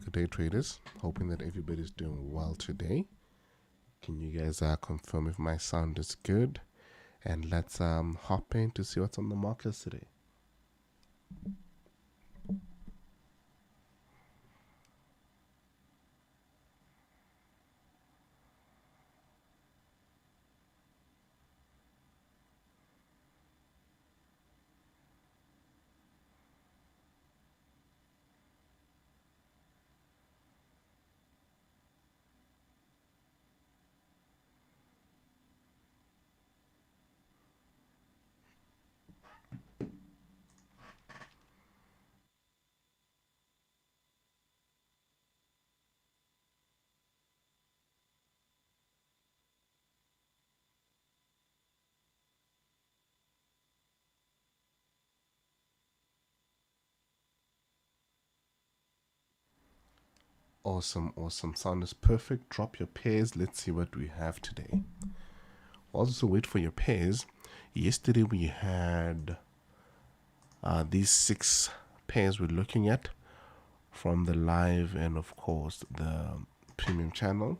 Good day, traders. Hoping that everybody's doing well today. Can you guys confirm if my sound is good? And let's hop in to see what's on the markets today. Awesome. Sound is perfect. Drop your pairs. Let's see what we have today. Also, wait for your pairs. Yesterday we had these 6 pairs we're looking at from the live and of course the premium channel.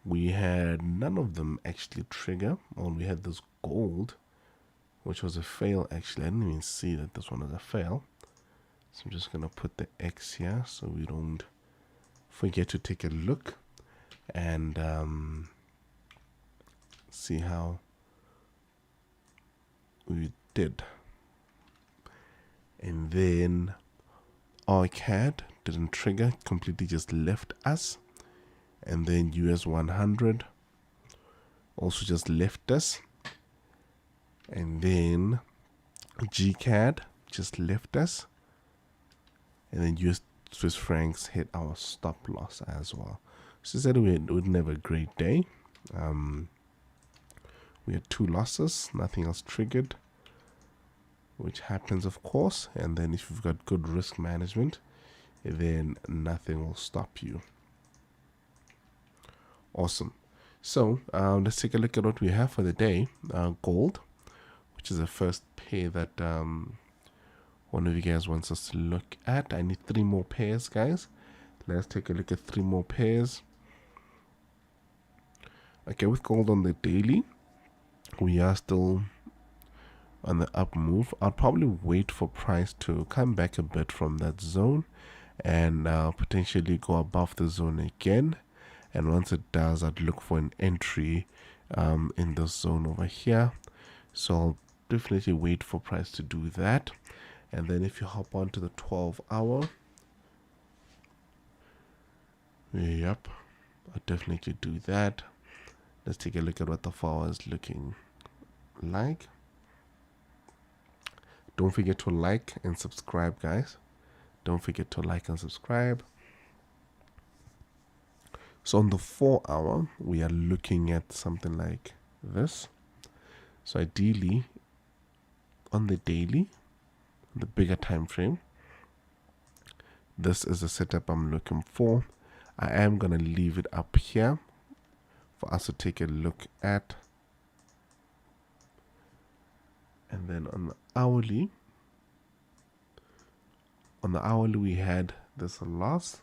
We had none of them actually trigger. We had this gold, which was a fail actually. I didn't even see that this one was a fail. So I'm just gonna put the X here so we don't forget to take a look and see how we did. And then our CAD didn't trigger, completely just left us. And then US 100 also just left us. And then GCAD just left us. And then US Swiss francs hit our stop loss as well. So said we didn't have a great day. We had 2 losses, nothing else triggered, which happens of course. And then if you've got good risk management, then nothing will stop you. Awesome. So let's take a look at what we have for the day. Gold, which is the first pair that one of you guys wants us to look at. I need 3 more pairs, guys. Let's take a look at 3 more pairs. Okay, with gold on the daily, we are still on the up move. I'll probably wait for price to come back a bit from that zone and potentially go above the zone again. And once it does, I'd look for an entry in this zone over here. So I'll definitely wait for price to do that. And then if you hop on to the 12-hour, yep, I'll definitely do that. Let's take a look at what the 4-hour is looking like. Don't forget to like and subscribe, guys. Don't forget to like and subscribe. So on the 4-hour, we are looking at something like this. So ideally, on the daily, the bigger time frame, this is the setup I'm looking for. I am going to leave it up here for us to take a look at. And then on the hourly we had this loss.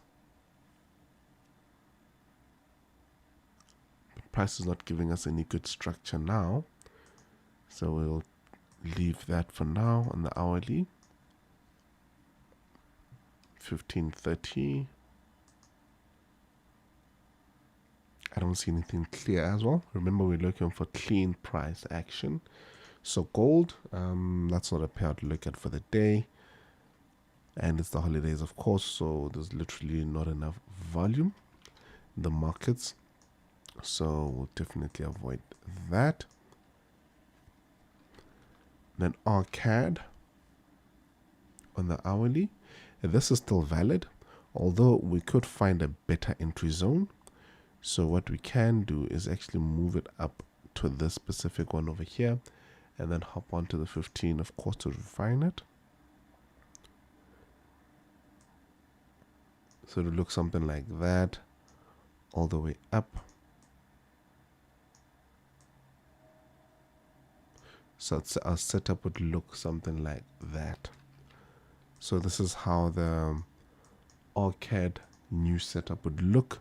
But price is not giving us any good structure now, so we'll leave that for now on the hourly. 1530. I don't see anything clear as well. Remember, we're looking for clean price action. So gold, that's not a pair to look at for the day. And it's the holidays, of course, so there's literally not enough volume in the markets. So we'll definitely avoid that. Then our CAD on the hourly, this is still valid, although we could find a better entry zone. So what we can do is actually move it up to this specific one over here and then hop onto the 15, of course, to refine it. So it'll look something like that all the way up. So our setup would look something like that. So this is how the AutoCAD new setup would look.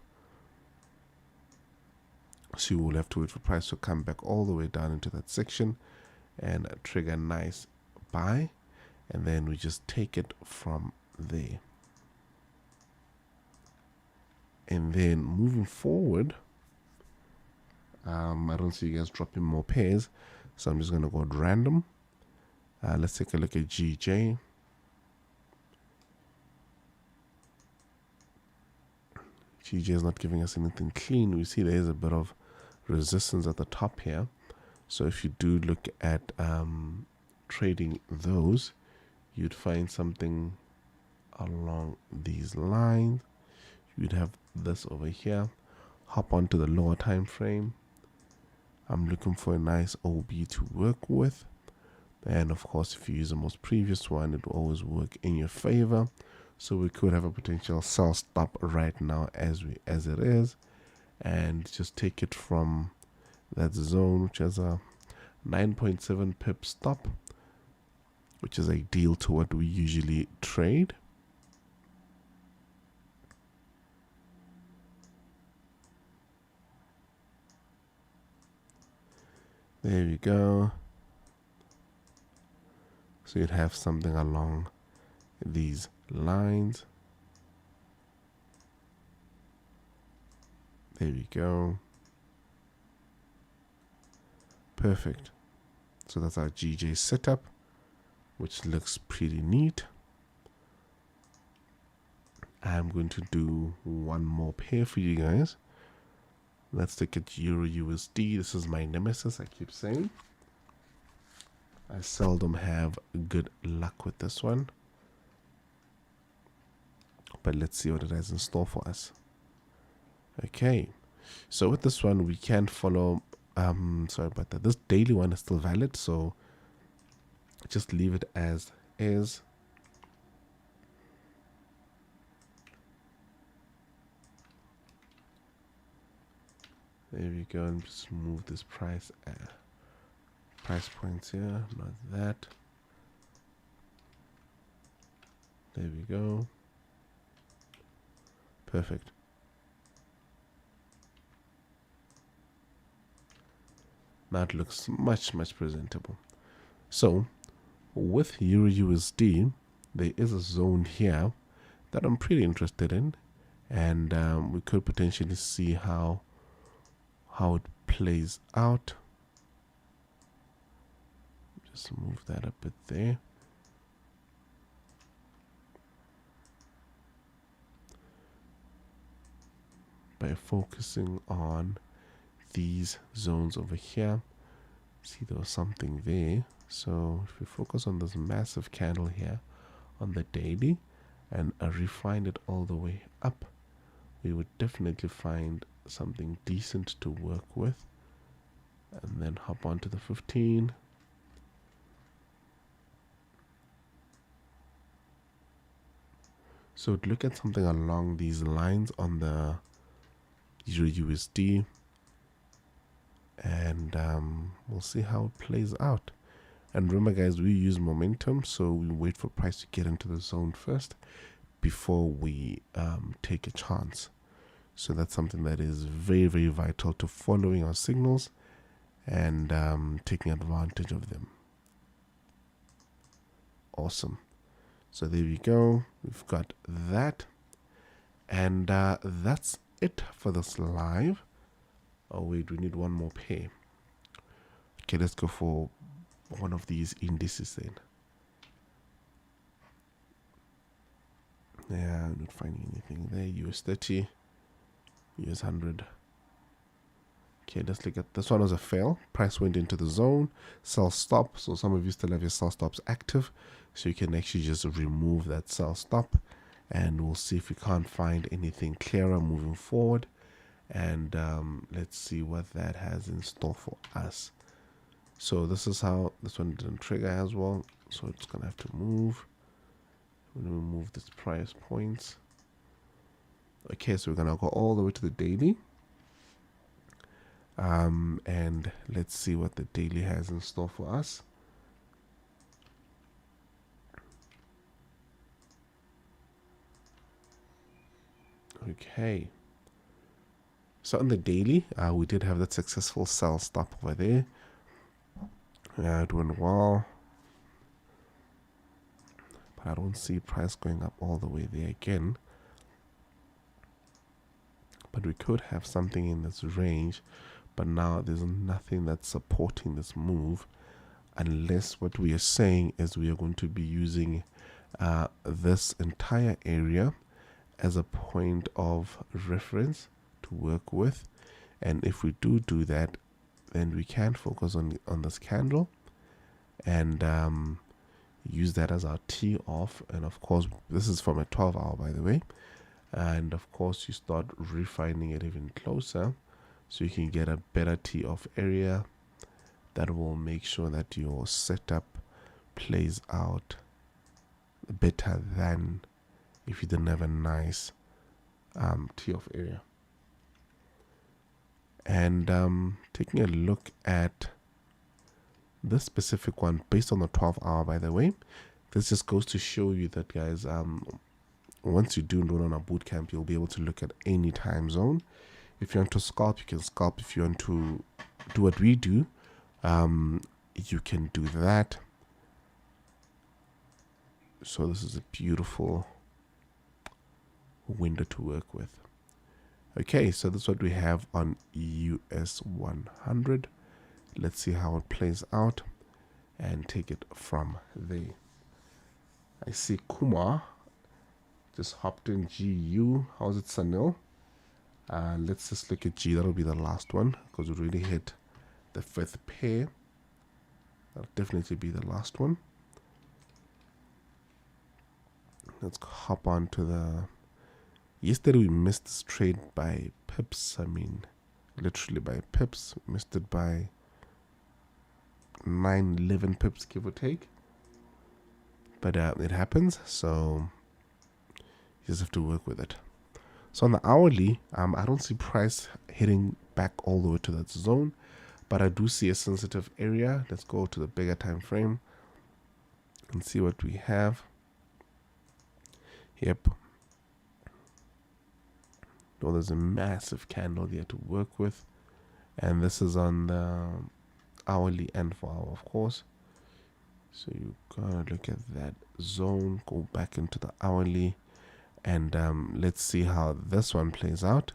So you will have to wait for price to come back all the way down into that section and trigger a nice buy, and then we just take it from there. And then moving forward, I don't see you guys dropping more pairs, so I'm just going to go at random. Let's take a look at GJ. GJ is not giving us anything clean. We see there is a bit of resistance at the top here. So if you do look at trading those, you'd find something along these lines. You'd have this over here. Hop onto the lower time frame. I'm looking for a nice OB to work with. And of course, if you use the most previous one, it will always work in your favor. So we could have a potential sell stop right now as it is, and just take it from that zone, which has a 9.7 pip stop, which is ideal to what we usually trade. There we go. So you'd have something along these lines. There we go. Perfect. So that's our GJ setup, which looks pretty neat. I'm going to do one more pair for you guys. Let's take it Eur Usd. This is my nemesis, I keep saying. I seldom have good luck with this one, but let's see what it has in store for us. Okay, so with this one we can follow, sorry about that, this daily one is still valid, so just leave it as is. There we go, and just move this price points here, not that. There we go. Perfect. Now it looks much presentable. So with Eur Usd, there is a zone here that I'm pretty interested in, and we could potentially see how it plays out. Just move that a bit there. By focusing on these zones over here, see there was something there. So if we focus on this massive candle here on the daily and refine it all the way up, we would definitely find something decent to work with. And then hop onto the 15. So look at something along these lines on the Eur Usd, and we'll see how it plays out. And remember guys, we use momentum, so we wait for price to get into the zone first before we take a chance. So that's something that is very vital to following our signals and taking advantage of them. Awesome. So there we go, we've got that, and that's it for this live. Oh wait, we need one more pair. Okay, let's go for one of these indices then. Yeah, I'm not finding anything there. US 30, US 100. Okay, let's look at this one. Was a fail. Price went into the zone, sell stop. So some of you still have your sell stops active, so you can actually just remove that sell stop, and we'll see if we can't find anything clearer moving forward. And let's see what that has in store for us. So this is how this one didn't trigger as well, so it's gonna have to move. I'm gonna remove this price points. Okay, so we're gonna go all the way to the daily, and let's see what the daily has in store for us. Okay. So on the daily, we did have that successful sell stop over there. Doing well. But I don't see price going up all the way there again. But we could have something in this range. But now there's nothing that's supporting this move. Unless what we are saying is we are going to be using this entire area as a point of reference to work with. And if we do that, then we can focus on this candle and use that as our tee off. And of course, this is from a 12-hour, by the way. And of course, you start refining it even closer so you can get a better tee off area that will make sure that your setup plays out better than if you didn't have a nice tee off area. And taking a look at this specific one based on the 12-hour, by the way, this just goes to show you that, guys, once you do enroll on a bootcamp, you'll be able to look at any time zone. If you want to scalp, you can scalp. If you want to do what we do, you can do that. So this is a beautiful window to work with. Okay, so that's what we have on US 100. Let's see how it plays out and take it from there. I see Kumar just hopped in GU. How's it, Sanil? Let's just look at G. That'll be the last one because we really hit the 5th pair. That'll definitely be the last one. Let's hop on to the... Yesterday we missed this trade by pips. I mean, literally by pips. We missed it by 9-11 pips, give or take. But it happens, so you just have to work with it. So on the hourly, I don't see price hitting back all the way to that zone, but I do see a sensitive area. Let's go to the bigger time frame and see what we have. Yep. Oh, there's a massive candle there to work with, and this is on the hourly and 4-hour, of course. So you gotta look at that zone, go back into the hourly, and let's see how this one plays out.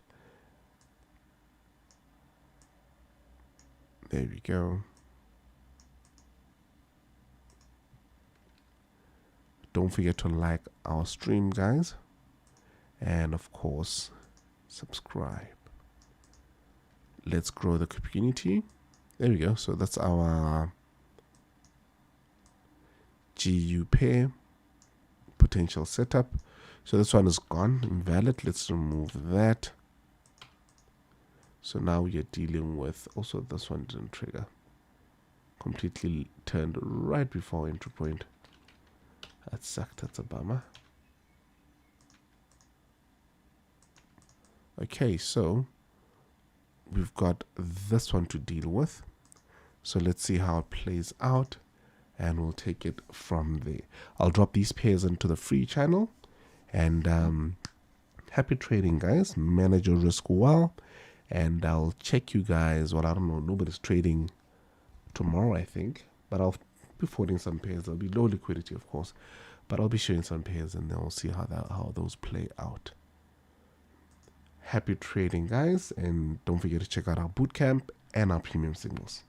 There we go. Don't forget to like our stream, guys, and of course subscribe. Let's grow the community. There we go. So that's our GU pair potential setup. So this one is gone, invalid. Let's remove that. So now we are dealing with, also this one didn't trigger, completely turned right before entry point. That sucked. That's a bummer. Okay, so we've got this one to deal with. So let's see how it plays out, and we'll take it from there. I'll drop these pairs into the free channel, and happy trading, guys. Manage your risk well, and I'll check you guys. Well, I don't know, nobody's trading tomorrow, I think, but I'll be forwarding some pairs. There'll be low liquidity, of course, but I'll be showing some pairs, and then we'll see how those play out. Happy trading, guys, and don't forget to check out our bootcamp and our premium signals.